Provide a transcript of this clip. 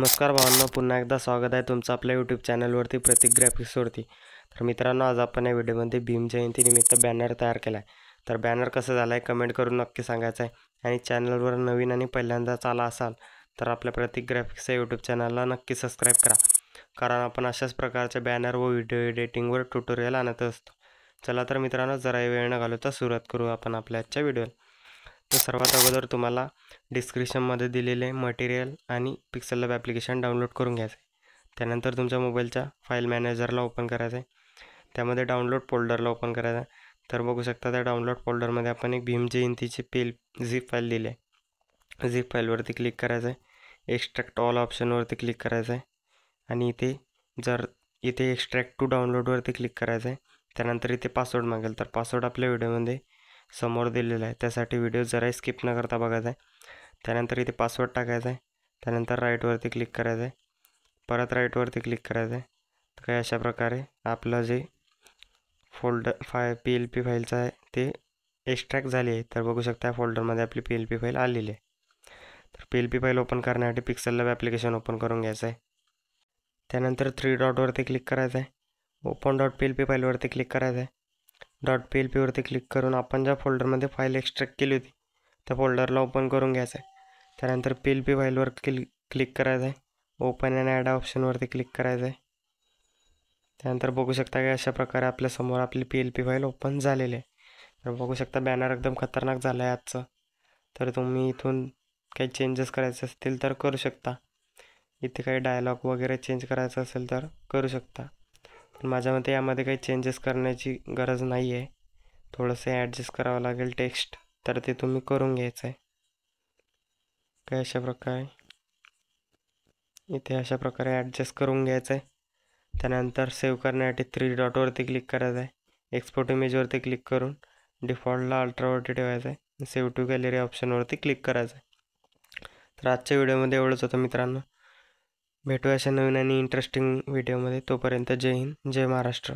नमस्कार भावांनो, पुन्हा एकदा स्वागत आहे तुमचं आपल्या यूट्यूब चॅनलवरती प्रतीक ग्राफिक्सवरती। तर मित्रांनो, आज आपण या व्हिडिओमध्ये भीम जयंतीनिमित्त बॅनर तयार केला आहे। तर बॅनर कसं झालं आहे कमेंट करून नक्की सांगायचं आहे। आणि चॅनलवर नवीन आणि पहिल्यांदाच आला असाल तर आपल्या प्रतीक ग्राफिक्सच्या यूट्यूब चॅनलला नक्की सबस्क्राईब करा, कारण आपण अशाच प्रकारचे बॅनर व व्हिडिओ एडिटिंगवर ट्युटोरियल आणत असतो। चला तर मित्रांनो, जरा वेळ न घालवता सुरुवात करू आपण आपल्या आजच्या व्हिडिओला। तर सर्वात अगोदर तुम्हाला डिस्क्रिप्शनमध्ये दिलेले मटेरियल आणि पिक्सेल लॅब ॲप्लिकेशन डाउनलोड करून घ्यायचं आहे। त्यानंतर तुमच्या मोबाईलच्या फाईल मॅनेजरला ओपन करायचं आहे, त्यामध्ये डाउनलोड फोल्डरला ओपन करायचं आहे। तर बघू शकता त्या डाउनलोड फोल्डरमध्ये आपण एक भीम जयंतीची झिप फाईल दिली आहे। झिप फाईलवरती क्लिक करायचं आहे, एक्स्ट्रॅक्ट ऑल ऑप्शनवरती क्लिक करायचं आहे आणि इथे एक्स्ट्रॅक्ट टू डाउनलोडवरती क्लिक करायचं आहे। त्यानंतर इथे पासवर्ड मागेल, तर पासवर्ड आपल्या व्हिडिओमध्ये समोर दिलेला आहे, त्यासाठी व्हिडिओ जरा स्किप न करता बघायचा आहे। त्यानंतर इथे पासवर्ड टाकायचा आहे, त्यानंतर राईटवरती क्लिक करायचं आहे, परत राईटवरती क्लिक करायचं आहे। तर काही अशा प्रकारे आपलं जे PLP फाईलचं आहे ते एक्स्ट्रॅक्ट झाली आहे। तर बघू शकता या फोल्डरमध्ये आपली PLP फाईल आलेली आहे। तर PLP फाईल ओपन करण्यासाठी पिक्सेल लॅब ॲप्लिकेशन ओपन करून घ्यायचं आहे। त्यानंतर 3 डॉटवरती क्लिक करायचं आहे, ओपन .PLP फाईलवरती क्लिक करायचं आहे। .PLP वरती क्लिक करून आपण ज्या फोल्डरमध्ये फाईल एक्स्ट्रॅक्ट केली होती त्या फोल्डरला ओपन करून घ्यायचं आहे। त्यानंतर PLP फाईलवर क्लिक करायचं आहे, ओपन अँड ॲड ऑप्शनवरती क्लिक करायचं आहे। त्यानंतर बघू शकता की अशा प्रकारे आपल्यासमोर आपली PLP फाईल ओपन झालेली आहे। तर बघू शकता बॅनर एकदम खतरनाक झाला आहे आजचं। तर तुम्ही इथून काही चेंजेस करायचे असतील तर करू शकता, इथे काही डायलॉग वगैरे चेंज करायचं असेल तर करू शकता, पण माझ्या मते यामध्ये काही चेंजेस करण्याची गरज नाही आहे। थोडंसं ॲडजस्ट करावं लागेल टेक्स्ट, तर ते तुम्ही करून घ्यायचं आहे। काही अशा प्रकारे इथे अशा प्रकारे ॲडजस्ट करून घ्यायचं आहे। त्यानंतर सेव्ह करण्यासाठी 3 डॉटवरती क्लिक करायचं आहे, एक्सपोर्ट इमेजवरती क्लिक करून डिफॉल्टला अल्ट्रावरती ठेवायचं आहे, सेव्ह टू गॅलरी ऑप्शनवरती क्लिक करायचं आहे। तर आजच्या व्हिडिओमध्ये एवढंच होतं मित्रांनो, भेटूया अशा नवीन आणि इंटरेस्टिंग व्हिडिओमध्ये। तोपर्यंत जय हिंद, जय महाराष्ट्र।